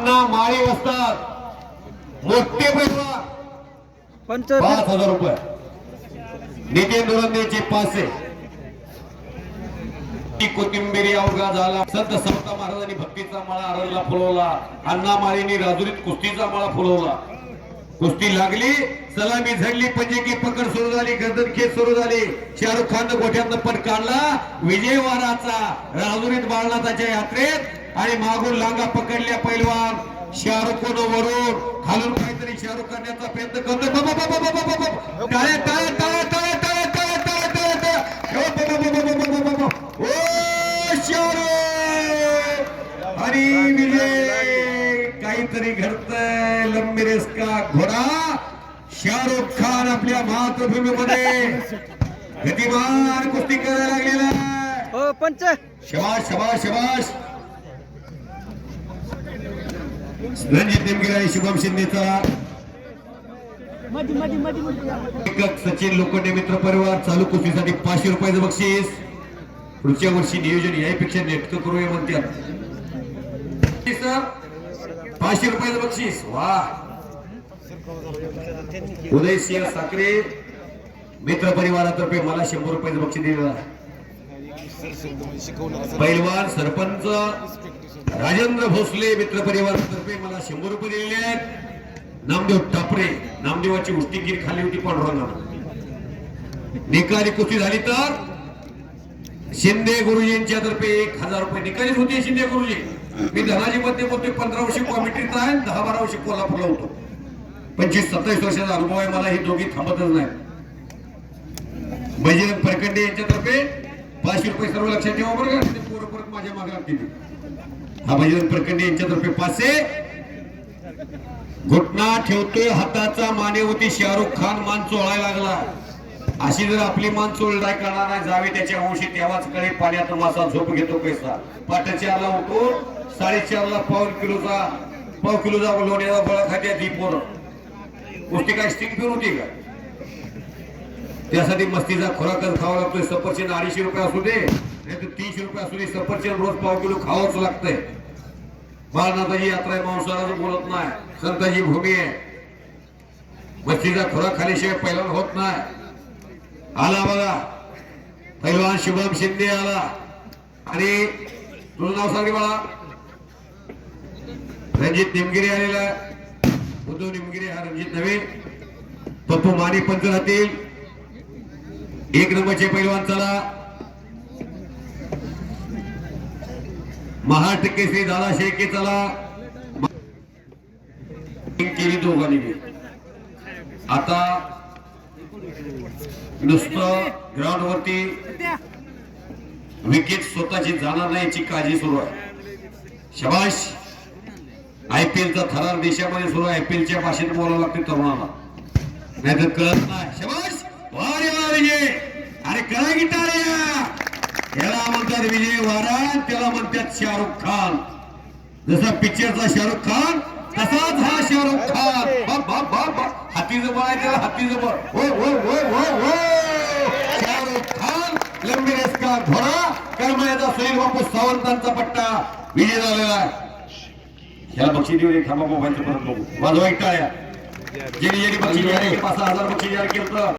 अण्णा माळी वस्तात मोठे पैलवान 5,000 रुपये. नितीन दुरंदेचे 500. कोथिंबीरी अवघा झाला. संत समता महाराजांनी भक्तीचा मळा आरळला फुलवला. अण्णा माळींनी राजुरीत कुस्तीचा मळा फुलवला. कुस्ती लागली, सलामी झडली, पंजेकी पकड सुरू झाली, गर्दन खेच सुरू झाली. शाहरुख खान गोठ्यातनं पट काढला. विजयवाराचा राजुरीत बाळनाथाच्या यात्रेत आणि मागून लांगा पकडल्या पैलवान. शाहरुख वरून खालून काहीतरी शाहरुख करण्याचा प्रयत्न करतो. टाळ्या टाळ्या टाळ्या टाळ्या टाळ्या टाळ्या टाळ्या टाळ्या. ओ शाहरुख आणि विजय काहीतरी घडतंय. लंबी रेस का घोडा. शाहरुख खान आपल्या मातृभूमीमध्ये गतिमान कुस्ती करायला लागलेला आहे. पंच शबाश शबाश शबाश. रणजित निमगिरे आणि शुभम शिंदेचा सचिन लोखंडे मित्र परिवार चालू कुस्तीसाठी 500 रुपयाचं बक्षीस. पुढच्या वर्षी नियोजन यापेक्षा नेटकं करूया म्हणतात. 500 रुपयाचं बक्षीस. वा. उदय सिंह साखरे मित्र परिवारातर्फे मला 100 रुपयाचं बक्षीस दिलेलं आहे. पैलवान सरपंच राजेंद्र भोसले मित्र परिवारातर्फे मला 100 रुपये दिलेले आहेत. नामदेव टापरे नामदेवाची उष्टीगीर खाली होती पांडुरंगाला. निकाली कुस्ती झाली तर शिंदे गुरुजींच्या तर्फे 1000 रुपये निकालीच होती. शिंदे गुरुजी मी धनाजी मध्ये बोलतोय. 15 वर्ष कॉमिटीत आहे, 10-12 वर्ष कोल्हापूरला होतो. 25-27 वर्षाचा अनुभव आहे मला. ही दोघी थांबतच नाही. बजरंग परकंडे यांच्यातर्फे 500 रुपये. सर्व लक्षात ठेवा बरं का. पोरं परत माझ्या मागे लागतील. हा बजरंग परकंडे यांच्यातर्फे 500. घुटना ठेवतोय हाताचा मानेवती शाहरुख खान मान चोळायला लागला. अशी जर आपली मान चोळडाय करणार नाही जावे त्याच्या अंशी तेव्हाच कडे पाण्यात मासा झोप घेतो पैसा. पाट्या 4ला उठून 4.5ला पाव किलोचा लोण्याचा बळा खात्या ती पोरं. गोष्टी काय स्टिंग पिऊन होती का. त्यासाठी मस्तीचा खोराकच खावा लागतोय. सफरचंद 250 रुपये असू दे नाही तर 300 रुपये असू दे. सफरचंद रोज पाव किलो खावंच लागतंय. बाळनाथाची यात्रा आहे. मांसाहाराचं बोलत नाही. संताची भूमी आहे. मस्तीचा खोराक खाल्याशिवाय पैलवान होत नाही. आला बघा पैलवान शुभम शिंदे आला. आणि तुझं नाव सांगे बाळा. रणजित निमगिरे आलेला. उद्धव निमगिरे हा रणजित नव्हे. पप्पू माने पंच राहतील. 1 नंबरचे पैलवान चला. महाराष्ट्र केसरी दादा शेळके चला. केली दोघांनी. आता नुसतं ग्राउंड वरती विकेट स्वतःची जाणार नाही याची काळजी सुरू आहे. शबाश. IPL चा थरार देशामध्ये सुरू आहे. IPL च्या भाषेत बोलावं लागते तरुणाला नाहीतर कळत नाही. शबाश. वारे वा विजय. अरे कळा की टाळ्या. याला म्हणतात विजय वारा. त्याला म्हणतात शाहरुख खान. जसा पिक्चरचा शाहरुख खान तसाच हा शाहरुख खान. हाती जबर आहे त्याला. हाती जबर. हो हो हो हो हो. शाहरुख खान लंबी रेस का घोडा. करमळ्याचा सुनील बापू सावंतांचा पट्टा विजय झालेला आहे. ह्याला बक्षीस देऊ. थांबा मोबाईलचं परत बघू. वाजवा एक टाळ्या. जेणे जेणे बक्षीस 5,000 बक्षीस जाहीर केलं.